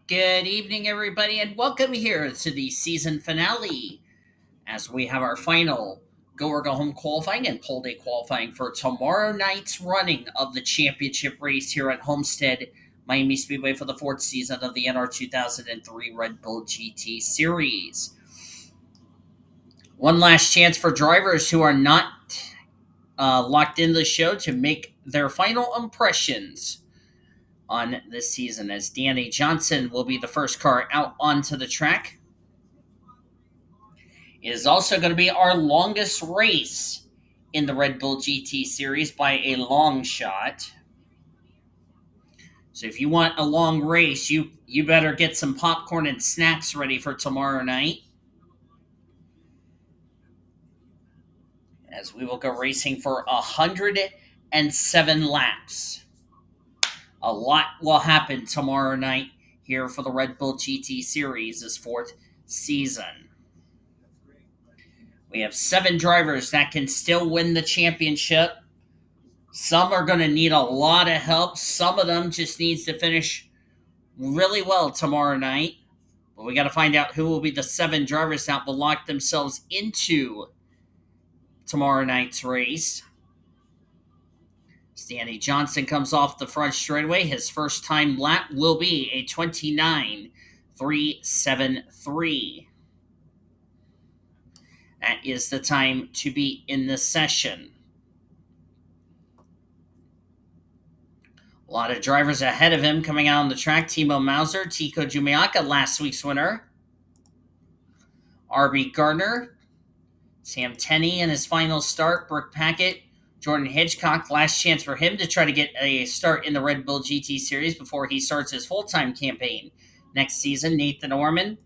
Good evening, everybody, and welcome here to the season finale as we have our final go or go home qualifying and pole day qualifying for tomorrow night's running of the championship race here at Homestead, Miami Speedway for the fourth season of the NR 2003 Red Bull GT Series. One last chance for drivers who are not locked into the show to make their final impressions on this season, as Danny Johnson will be the first car out onto the track. It is also going to be our longest race in the Red Bull GT Series by a long shot. So if you want a long race, you better get some popcorn and snacks ready for tomorrow night, as we will go racing for 107 laps. A lot will happen tomorrow night here for the Red Bull GT Series, this fourth season. We have 7 drivers that can still win the championship. Some are going to need a lot of help. Some of them just needs to finish really well tomorrow night. But we got to find out who will be the 7 drivers that will lock themselves into tomorrow night's race. Danny Johnson comes off the front straightaway. His first time lap will be a 29.373. That is the time to be in the session. A lot of drivers ahead of him coming out on the track. Timo Mauser, Tico Jumiaka, last week's winner. R.B. Gardner, Sam Tenney in his final start. Brooke Packett, Jordan Hitchcock, last chance for him to try to get a start in the Red Bull GT Series before he starts his full-time campaign next season. Nathan Orman,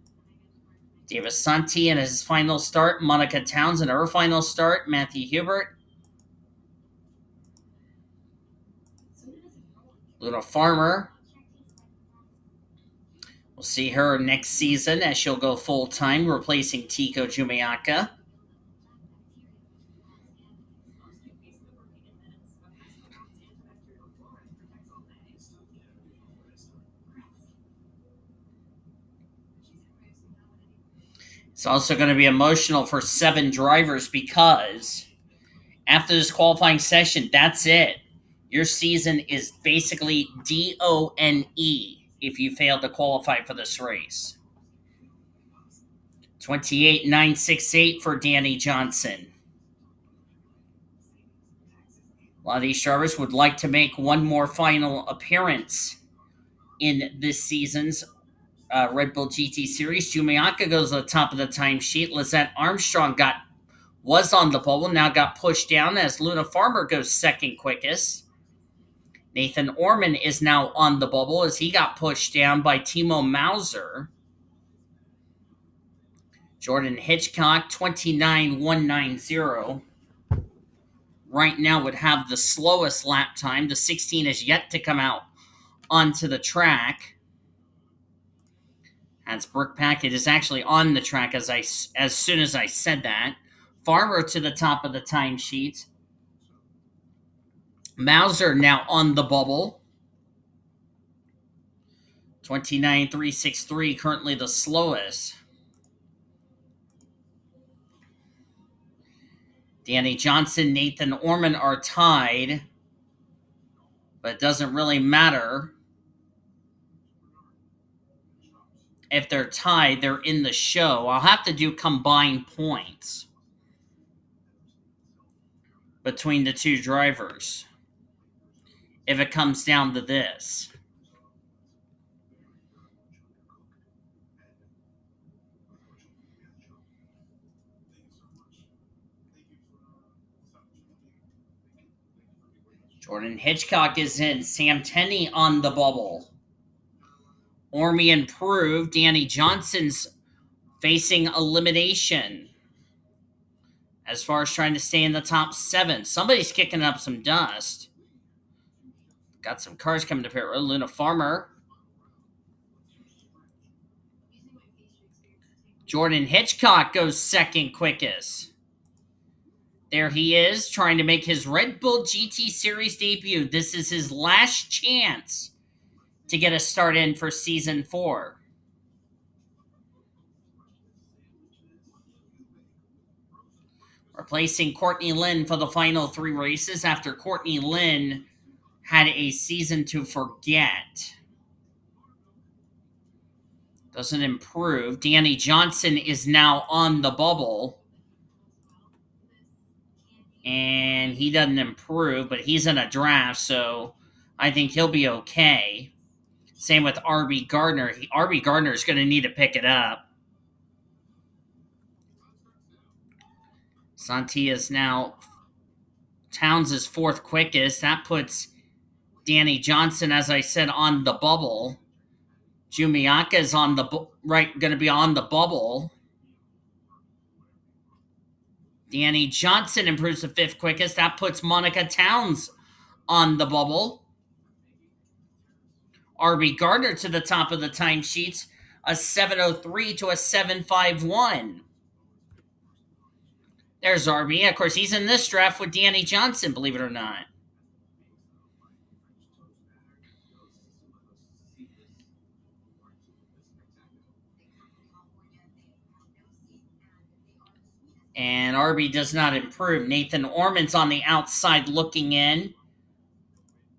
Davis Santi in his final start. Monica Townsend in her final start. Matthew Hubert, Luna Farmer. We'll see her next season as she'll go full-time, replacing Tico Jumiaka. It's also going to be emotional for 7 drivers because after this qualifying session, that's it. Your season is basically DONE if you fail to qualify for this race. 28.968 for Danny Johnson. A lot of these drivers would like to make one more final appearance in this season's Red Bull GT Series. Jumiaka goes to the top of the timesheet. Lizette Armstrong was on the bubble, now got pushed down as Luna Farmer goes second quickest. Nathan Orman is now on the bubble as he got pushed down by Timo Mauser. Jordan Hitchcock, 29.190. Right now would have the slowest lap time. The 16 is yet to come out onto the track. As Brooke Packett is actually on the track as soon as I said that. Farmer to the top of the timesheet. Mauser now on the bubble. 29.363, currently the slowest. Danny Johnson, Nathan Orman are tied, but it doesn't really matter. If they're tied, they're in the show. I'll have to do combined points between the 2 drivers if it comes down to this. Jordan Hitchcock is in. Sam Tenney on the bubble. Ormy improved. Danny Johnson's facing elimination as far as trying to stay in the top 7. Somebody's kicking up some dust. Got some cars coming to pit road. Luna Farmer. Jordan Hitchcock goes second quickest. There he is, trying to make his Red Bull GT Series debut. This is his last chance to get a start in for season 4. Replacing Courtney Lynn for the final 3 races after Courtney Lynn had a season to forget. Doesn't improve. Danny Johnson is now on the bubble. And he doesn't improve, but he's in a draft, so I think he'll be okay. Same with R.B. Gardner. R.B. Gardner is going to need to pick it up. Santi is now Towns is 4th quickest. That puts Danny Johnson, as I said, on the bubble. Jumiaka is on the going to be on the bubble. Danny Johnson improves to 5th quickest. That puts Monica Towns on the bubble. R.B. Gardner to the top of the timesheets, a 7:03 to a 7:51. There's R.B. Of course, he's in this draft with Danny Johnson, believe it or not. And R.B. does not improve. Nathan Orman's on the outside looking in.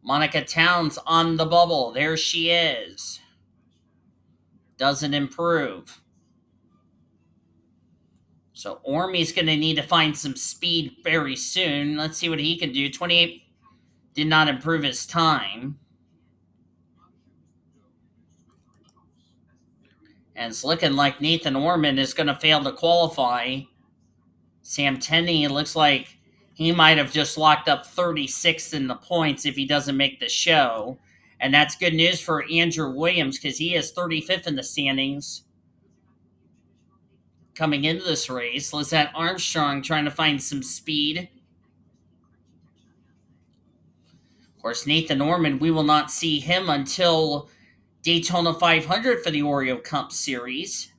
Monica Towns on the bubble. There she is. Doesn't improve. So Ormy's going to need to find some speed very soon. Let's see what he can do. 28 did not improve his time. And it's looking like Nathan Orman is going to fail to qualify. Sam Tenney, it looks like he might have just locked up 36th in the points if he doesn't make the show. And that's good news for Andrew Williams because he is 35th in the standings coming into this race. Lizette Armstrong trying to find some speed. Of course, Nathan Orman, we will not see him until Daytona 500 for the Oreo Cup Series.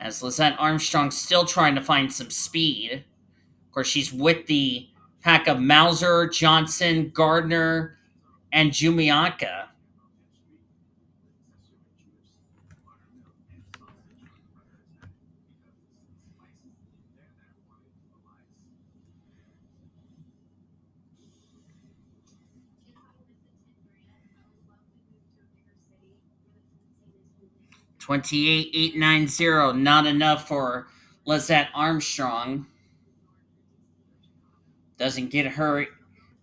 As Lizette Armstrong still trying to find some speed. Of course, she's with the pack of Mauser, Johnson, Gardner, and Jumiaka. $28,890, not enough for Lizette Armstrong. Doesn't get her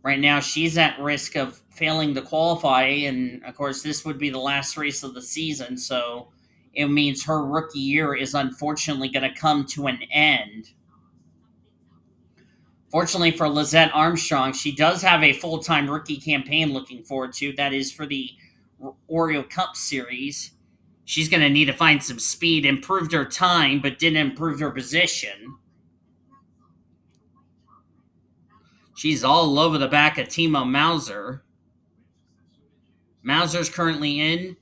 right now. She's at risk of failing to qualify, and of course, this would be the last race of the season, so it means her rookie year is unfortunately going to come to an end. Fortunately for Lizette Armstrong, she does have a full-time rookie campaign looking forward to. That is for the Oreo Cup Series. She's going to need to find some speed. Improved her time, but didn't improve her position. She's all over the back of Timo Mauser. Mauser's currently in.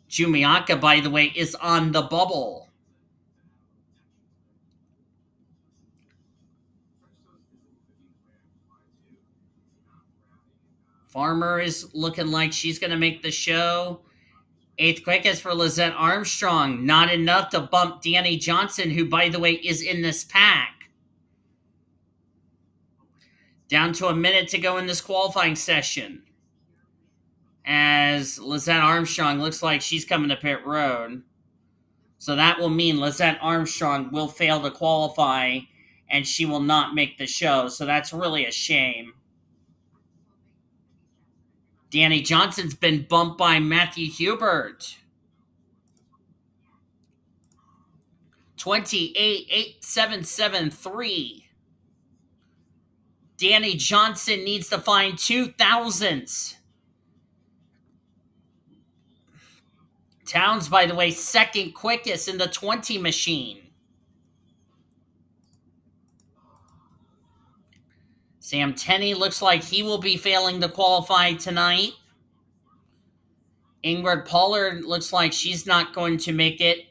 Jumiaka, by the way, is on the bubble. Farmer is looking like she's going to make the show. 8th quickest for Lizette Armstrong. Not enough to bump Danny Johnson, who, by the way, is in this pack. Down to a minute to go in this qualifying session. As Lizette Armstrong looks like she's coming to pit road. So that will mean Lizette Armstrong will fail to qualify and she will not make the show. So that's really a shame. Danny Johnson's been bumped by Matthew Hubert. 28,877.3. Danny Johnson needs to find 2,000ths. Towns, by the way, 2nd quickest in the 20 machine. Sam Tenney looks like he will be failing to qualify tonight. Ingrid Pollard looks like she's not going to make it.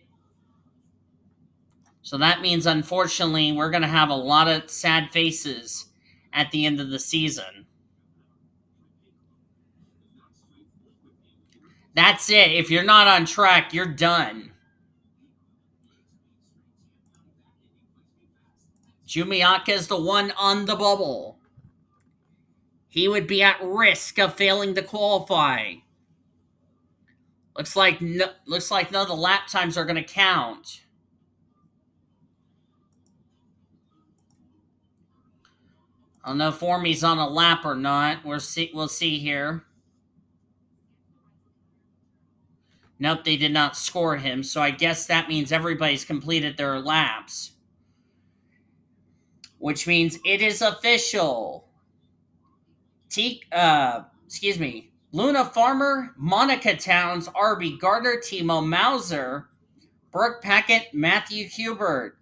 So that means, unfortunately, we're going to have a lot of sad faces at the end of the season. That's it. If you're not on track, you're done. Jumiaka is the one on the bubble. He would be at risk of failing to qualify. Looks like none of the lap times are going to count. I don't know if Formy's on a lap or not. We'll see here. Nope, they did not score him, so I guess that means everybody's completed their laps. Which means it is official. Excuse me. Luna Farmer, Monica Towns, RB Gardner, Timo Mauser, Brooke Packett, Matthew Hubert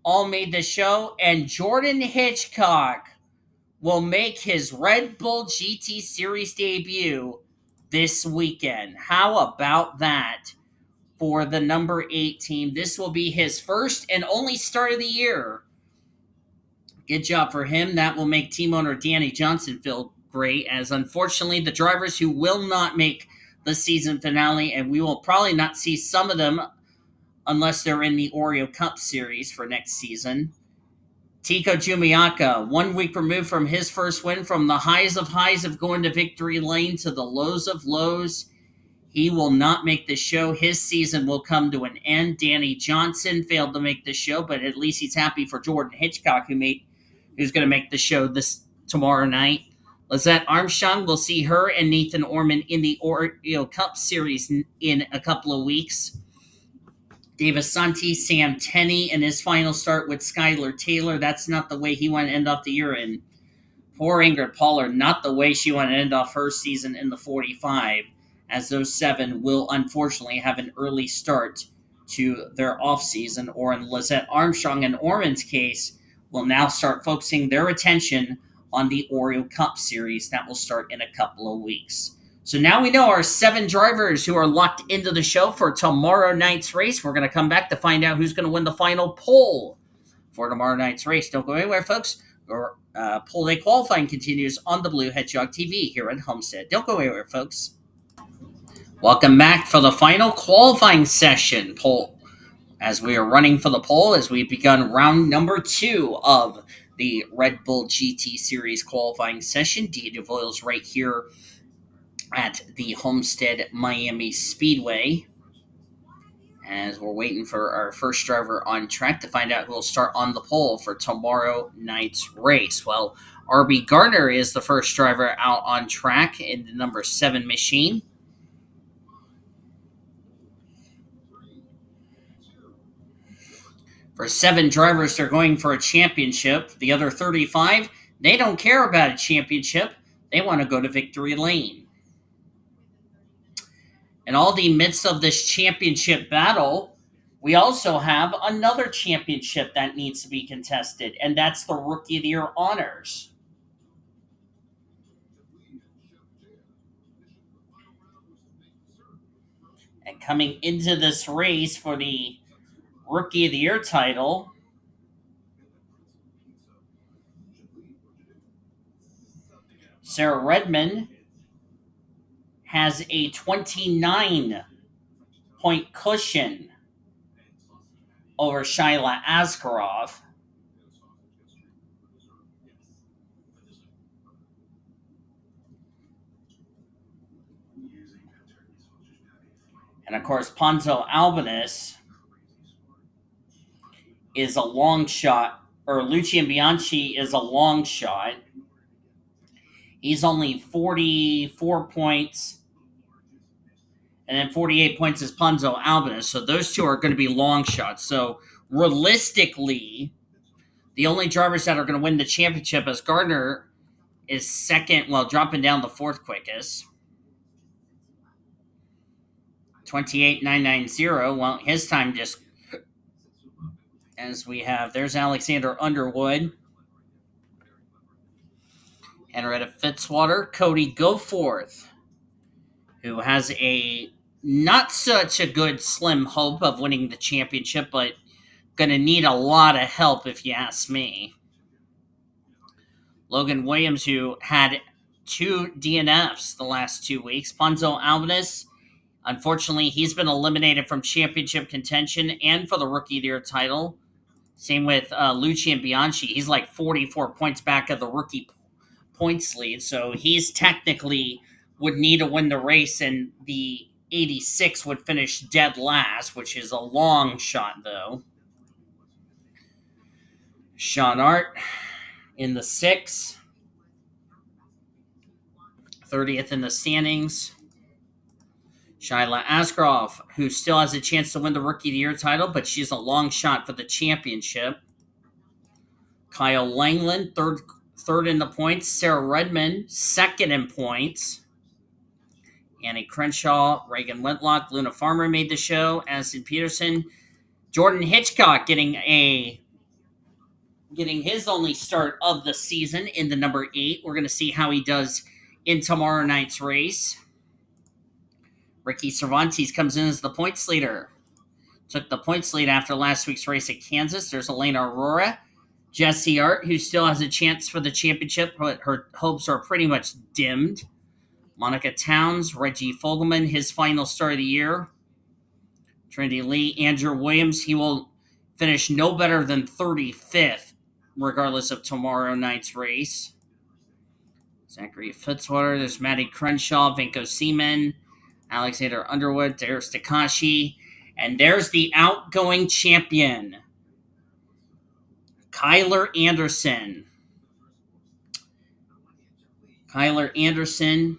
all made the show, and Jordan Hitchcock will make his Red Bull GT Series debut this weekend. How about that for the number 8 team? This will be his first and only start of the year. Good job for him. That will make team owner Danny Johnson feel great, as unfortunately the drivers who will not make the season finale, and we will probably not see some of them unless they're in the Oreo Cup Series for next season. Tico Jumiaka, 1 week removed from his first win, from the highs of going to victory lane to the lows of lows. He will not make the show. His season will come to an end. Danny Johnson failed to make the show, but at least he's happy for Jordan Hitchcock, who's going to make the show this tomorrow night. Lizette Armstrong, will see her and Nathan Orman in the Oreo Cup Series in a couple of weeks. Davis Santi, Sam Tenney in his final start with Skylar Taylor. That's not the way he wanted to end off the year. And poor Ingrid Pollard, not the way she wanted to end off her season in the 45, as those 7 will unfortunately have an early start to their offseason, or in Lizette Armstrong and Orman's case, will now start focusing their attention on the Oreo Cup Series that will start in a couple of weeks. So now we know our 7 drivers who are locked into the show for tomorrow night's race. We're going to come back to find out who's going to win the final pole for tomorrow night's race. Don't go anywhere, folks. Pole day qualifying continues on the Blue Hedgehog TV here at Homestead. Don't go anywhere, folks. Welcome back for the final qualifying session pole, as we are running for the pole, as we've begun round number 2 of the Red Bull GT Series qualifying session. Dieter Voiles right here at the Homestead Miami Speedway, as we're waiting for our first driver on track to find out who will start on the pole for tomorrow night's race. Well, RB Gardner is the first driver out on track in the number 7 machine. For 7 drivers, they're going for a championship. The other 35, they don't care about a championship. They want to go to victory lane. In all the midst of this championship battle, we also have another championship that needs to be contested, and that's the Rookie of the Year honors. And coming into this race for the Rookie of the Year title, Sarah Redmond has a 29-point cushion over Shyla Askarov. And of course, Ponzo Albanese is a long shot, or Lucian Bianchi is a long shot. He's only 44 points, and then 48 points is Ponzo Albanese. So those two are going to be long shots. So realistically, the only drivers that are going to win the championship, as Gardner is second, well, dropping down the 4th quickest. 28.990. Well, his time just, as we have, there's Alexander Underwood, Henrietta Fitzwater, Cody Goforth, who has a not such a good slim hope of winning the championship, but going to need a lot of help if you ask me. Logan Williams, who had 2 DNFs the last 2 weeks. Ponzo Albanese, Unfortunately, he's been eliminated from championship contention and for the Rookie of the Year title. Same with Lucian Bianchi. He's like 44 points back of the rookie points lead, so he's technically would need to win the race, and the 86 would finish dead last, which is a long shot, though. Sean Art in the 6th, 30th in the standings. Shyla Askarov, who still has a chance to win the Rookie of the Year title, but she's a long shot for the championship. Kyle Langland, third in the points. Sarah Redmond, second in points. Annie Crenshaw, Reagan Whitlock, Luna Farmer made the show. Addison Peterson, Jordan Hitchcock getting his only start of the season in the number 8. We're going to see how he does in tomorrow night's race. Ricky Cervantes comes in as the points leader. Took the points lead after last week's race at Kansas. There's Elena Aurora. Jesse Art, who still has a chance for the championship, but her hopes are pretty much dimmed. Monica Towns, Reggie Fogelman, his final start of the year. Trinity Lee, Andrew Williams, he will finish no better than 35th, regardless of tomorrow night's race. Zachary Fitzwater, there's Maddie Crenshaw, Vinko Seaman, Alexander Underwood, there's Takashi, and there's the outgoing champion, Kyler Anderson. Kyler Anderson,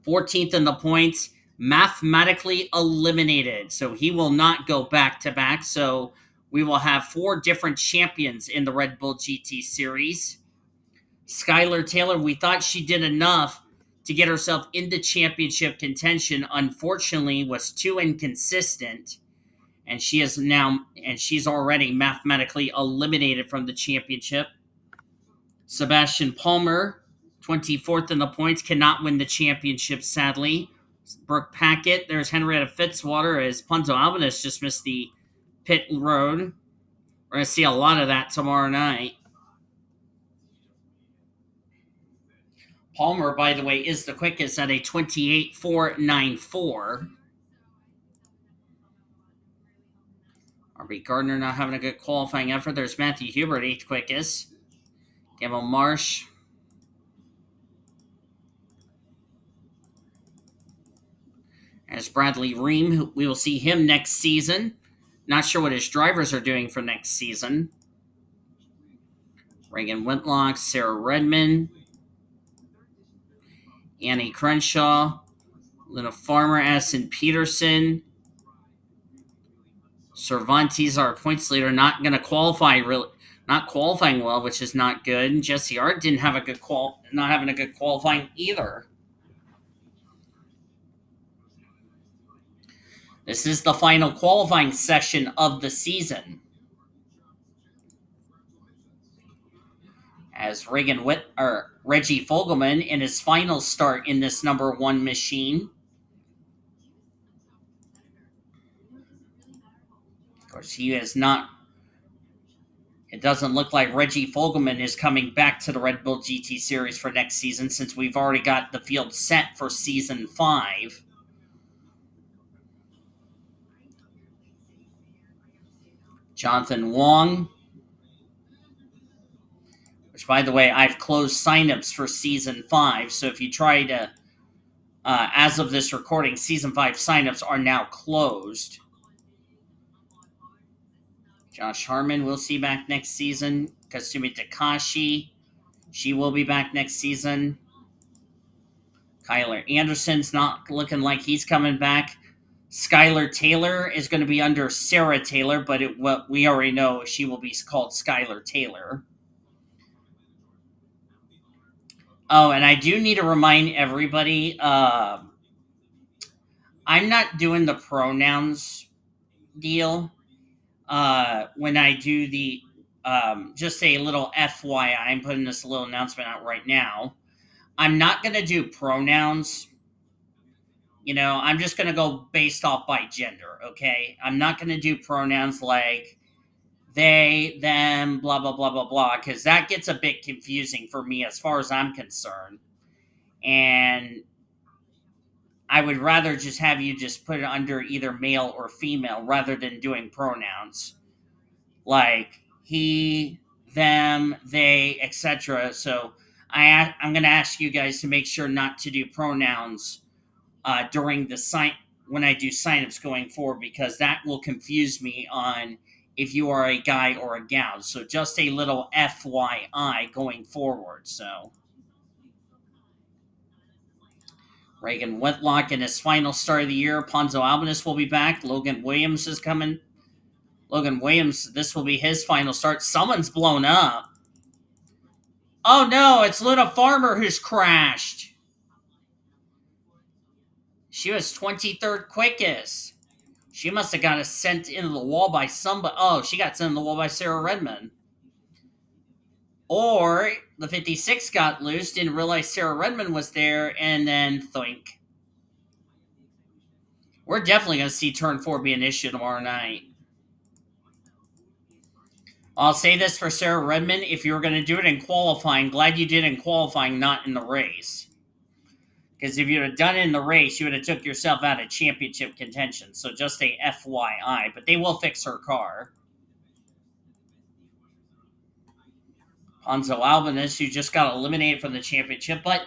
14th in the points, mathematically eliminated. So he will not go back-to-back. So we will have 4 different champions in the Red Bull GT Series. Skylar Taylor, we thought she did enough to get herself into championship contention. Unfortunately, was too inconsistent. And she's already mathematically eliminated from the championship. Sebastian Palmer, 24th in the points, cannot win the championship, sadly. Brooke Packett, there's Henrietta Fitzwater, as Punto Albanese just missed the pit road. We're going to see a lot of that tomorrow night. Palmer, by the way, is the quickest at a 28.494. R.B. Gardner not having a good qualifying effort. There's Matthew Hubert, 8th quickest. Gamble Marsh. As Bradley Ream, we will see him next season. Not sure what his drivers are doing for next season. Reagan Whitlock, Sarah Redmond, Annie Crenshaw, Luna Farmer, Addison Peterson. Cervantes, our points leader, not going to qualify, not qualifying well, which is not good. Jesse Art didn't have a good not having a good qualifying either. This is the final qualifying session of the season. As Reggie Fogelman in his final start in this number 1 machine. Of course, he is not. It doesn't look like Reggie Fogelman is coming back to the Red Bull GT Series for next season, since we've already got the field set for Season 5. Jonathan Wong, which, by the way, I've closed signups for Season 5, so if you try to, as of this recording, Season 5 signups are now closed. Josh Harmon we'll see back next season. Kasumi Takashi, she will be back next season. Kyler Anderson's not looking like he's coming back. Skylar Taylor is going to be under Sarah Taylor, but we already know she will be called Skylar Taylor. Oh, and I do need to remind everybody, I'm not doing the pronouns deal. When I do the, just a little FYI, I'm putting this little announcement out right now. I'm not going to do pronouns. I'm just going to go based off by gender, okay? I'm not going to do pronouns like they, them, blah, blah, blah, blah, blah, because that gets a bit confusing for me as far as I'm concerned. And I would rather just have you just put it under either male or female rather than doing pronouns like he, them, they, etc. So I'm going to ask you guys to make sure not to do pronouns during the sign when I do signups going forward because that will confuse me on if you are a guy or a gal. So just a little FYI going forward. So Reagan Whitlock in his final start of the year. Ponzo Albanese will be back. Logan Williams is coming. Logan Williams, this will be his final start. Someone's blown up. Oh no, it's Luna Farmer who's crashed. She was 23rd quickest. She must have got sent into the wall by somebody. Oh, she got sent into the wall by Sarah Redmond. Or the 56 got loose, didn't realize Sarah Redmond was there, and then thoink. We're definitely going to see turn 4 be an issue tomorrow night. I'll say this for Sarah Redmond. If you were going to do it in qualifying, glad you did in qualifying, not in the race. Because if you'd have done it in the race, you would have took yourself out of championship contention. So just a FYI. But they will fix her car. Ponzo Albanese, who just got eliminated from the championship. But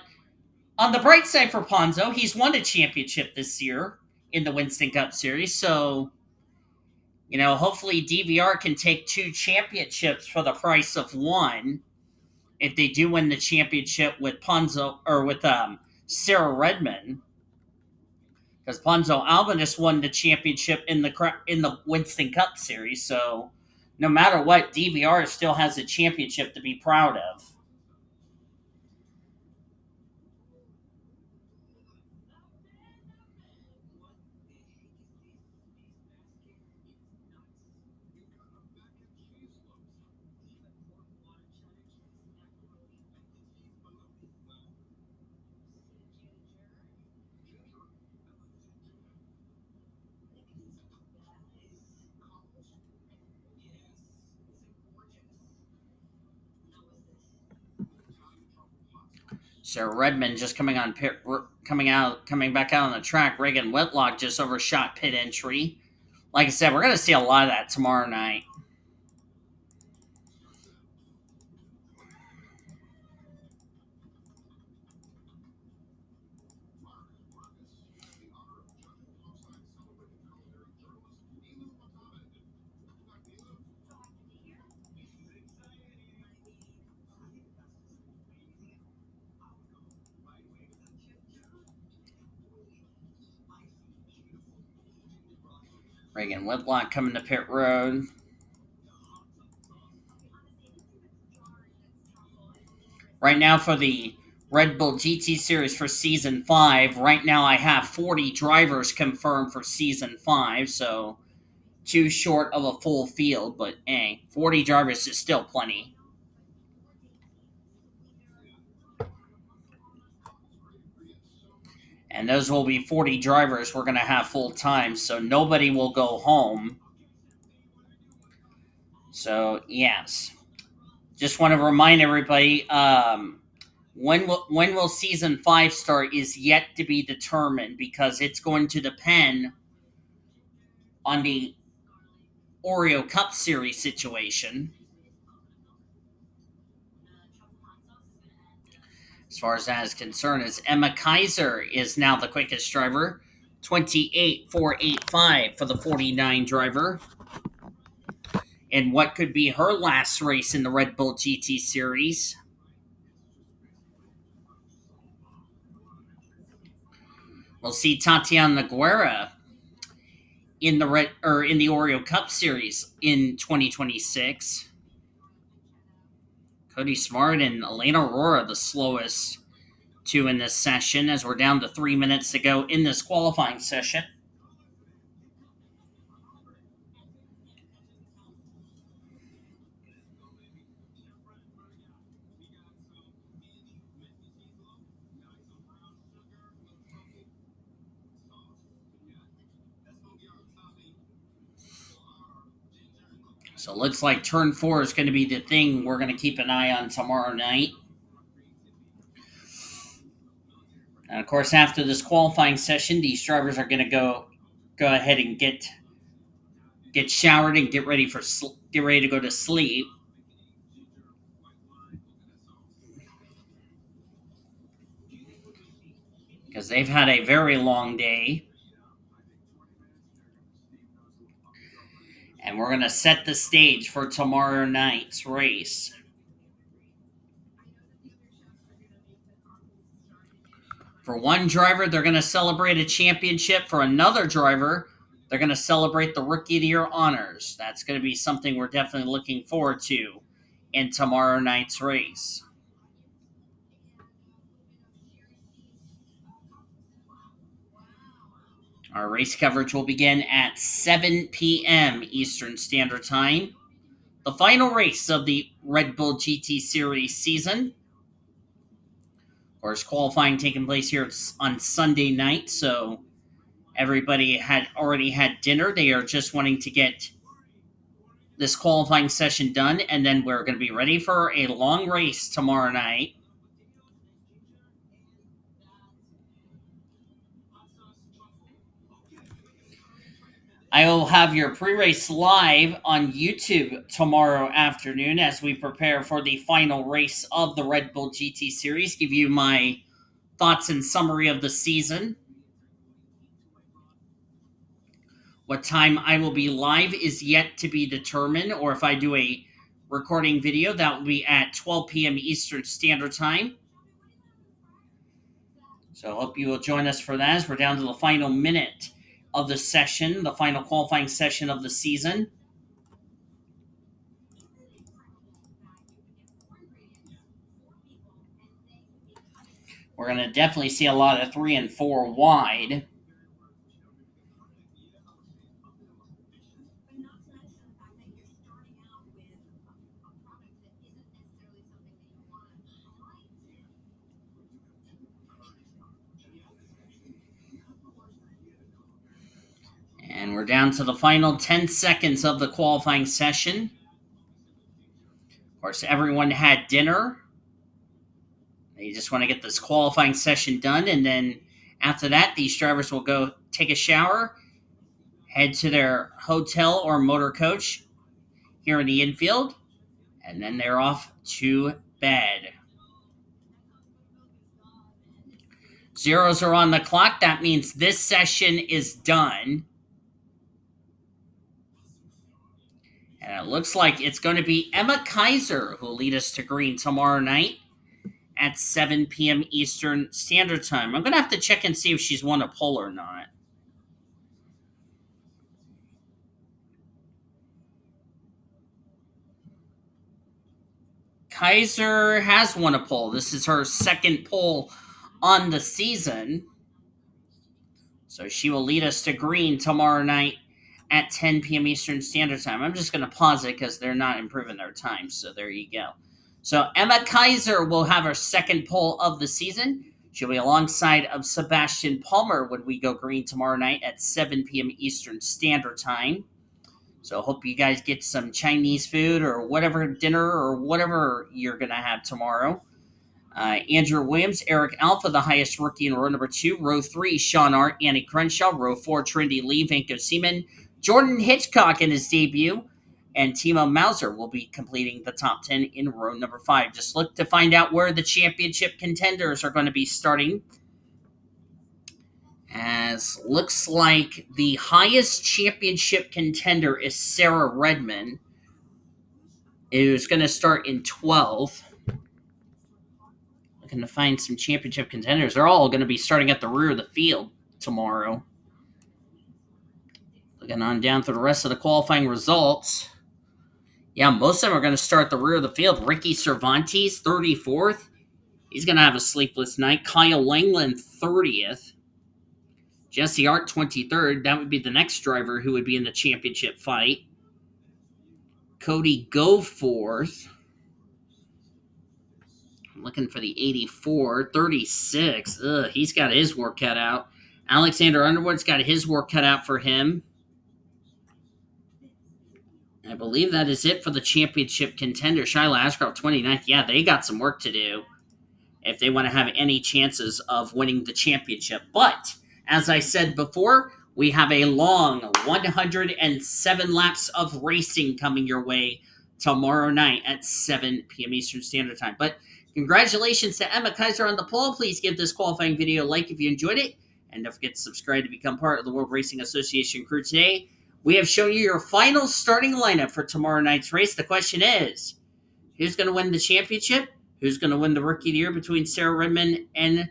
on the bright side for Ponzo, he's won a championship this year in the Winston Cup Series. So, hopefully DVR can take 2 championships for the price of 1 if they do win the championship with Ponzo or with Sarah Redmond. Because Ponzo Albanese won the championship in the Winston Cup Series. So no matter what, DVR still has a championship to be proud of. Sarah Redmond just coming back out on the track. Reagan Whitlock just overshot pit entry. Like I said, we're going to see a lot of that tomorrow night. Reagan Whitlock coming to pit road. Right now for the Red Bull GT Series for Season 5, right now I have 40 drivers confirmed for Season 5, so too short of a full field, but 40 drivers is still plenty. And those will be 40 drivers we're going to have full time, so nobody will go home. So, yes. Just want to remind everybody, when will Season 5 start is yet to be determined because it's going to depend on the Oreo Cup Series situation. As far as that is concerned, as Emma Kaiser is now the quickest driver, 28.485 for the 49 driver. And what could be her last race in the Red Bull GT Series. We'll see Tatiana Guerra in the Oreo Cup Series in 2026. Cody Smart and Elena Aurora, the slowest 2 in this session, as we're down to 3 minutes to go in this qualifying session. So it looks like turn 4 is going to be the thing we're going to keep an eye on tomorrow night. And of course, after this qualifying session, these drivers are going to go ahead and get showered and get ready to go to sleep. Because they've had a very long day. And we're going to set the stage for tomorrow night's race. For one driver, they're going to celebrate a championship. For another driver, they're going to celebrate the Rookie of the Year honors. That's going to be something we're definitely looking forward to in tomorrow night's race. Our race coverage will begin at 7 p.m. Eastern Standard Time. The final race of the Red Bull GT Series season. Of course, qualifying taking place here on Sunday night, so everybody had already had dinner. They are just wanting to get this qualifying session done, and then we're going to be ready for a long race tomorrow night. I will have your pre-race live on YouTube tomorrow afternoon as we prepare for the final race of the Red Bull GT Series. Give you my thoughts and summary of the season. What time I will be live is yet to be determined, or if I do a recording video, that will be at 12 p.m. Eastern Standard Time. So I hope you will join us for that as we're down to the final minute of the session, the final qualifying session of the season. We're going to definitely see a lot of 3 and 4 wide. And we're down to the final 10 seconds of the qualifying session. Of course, everyone had dinner. They just want to get this qualifying session done, and then after that, these drivers will go take a shower, head to their hotel or motor coach here in the infield, and then they're off to bed. Zeros are on the clock. That means this session is done. And it looks like it's going to be Emma Kaiser who will lead us to green tomorrow night at 7 p.m. Eastern Standard Time. I'm going to have to check and see if she's won a pole or not. Kaiser has won a pole. This is her second pole on the season. So she will lead us to green tomorrow night at 10 p.m. Eastern Standard Time. I'm just going to pause it because they're not improving their time. So there you go. So Emma Kaiser will have her second pole of the season. She'll be alongside of Sebastian Palmer when we go green tomorrow night at 7 p.m. Eastern Standard Time. So hope you guys get some Chinese food or whatever dinner or whatever you're going to have tomorrow. Andrew Williams, Eric Alpha, the highest rookie in row number 2. Row 3, Sean Art, Annie Crenshaw. Row 4, Trinity Lee, Vanko Seaman. Jordan Hitchcock in his debut. And Timo Mauser will be completing the top 10 in row number 5. Just look to find out where the championship contenders are going to be starting. As looks like the highest championship contender is Sarah Redmond, who's going to start in 12th. Looking to find some championship contenders. They're all going to be starting at the rear of the field tomorrow. Looking on down through the rest of the qualifying results. Yeah, most of them are going to start at the rear of the field. Ricky Cervantes, 34th. He's going to have a sleepless night. Kyle Langland, 30th. Jesse Art, 23rd. That would be the next driver who would be in the championship fight. Cody Gove, 4th. I'm looking for the 84. 36. Ugh, he's got his work cut out. Alexander Underwood's got his work cut out for him. I believe that is it for the championship contender. Shyla Ashcroft, 29th. Yeah, they got some work to do. if they want to have any chances of winning the championship. But as I said before, we have a long 107 laps of racing coming your way tomorrow night at 7 p.m. Eastern Standard Time. But congratulations to Emma Kaiser on the pole. Please give this qualifying video a like if you enjoyed it. And don't forget to subscribe to become part of the World Racing Association crew today. We have shown you your final starting lineup for tomorrow night's race. The question is, who's going to win the championship? Who's going to win the Rookie of the Year between Sarah Redmond and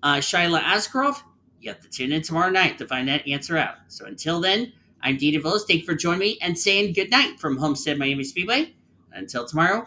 Shyla Ascroft? You have to tune in tomorrow night to find that answer out. So until then, I'm Dean DeVillis. Thank you for joining me and saying good night from Homestead Miami Speedway. Until tomorrow,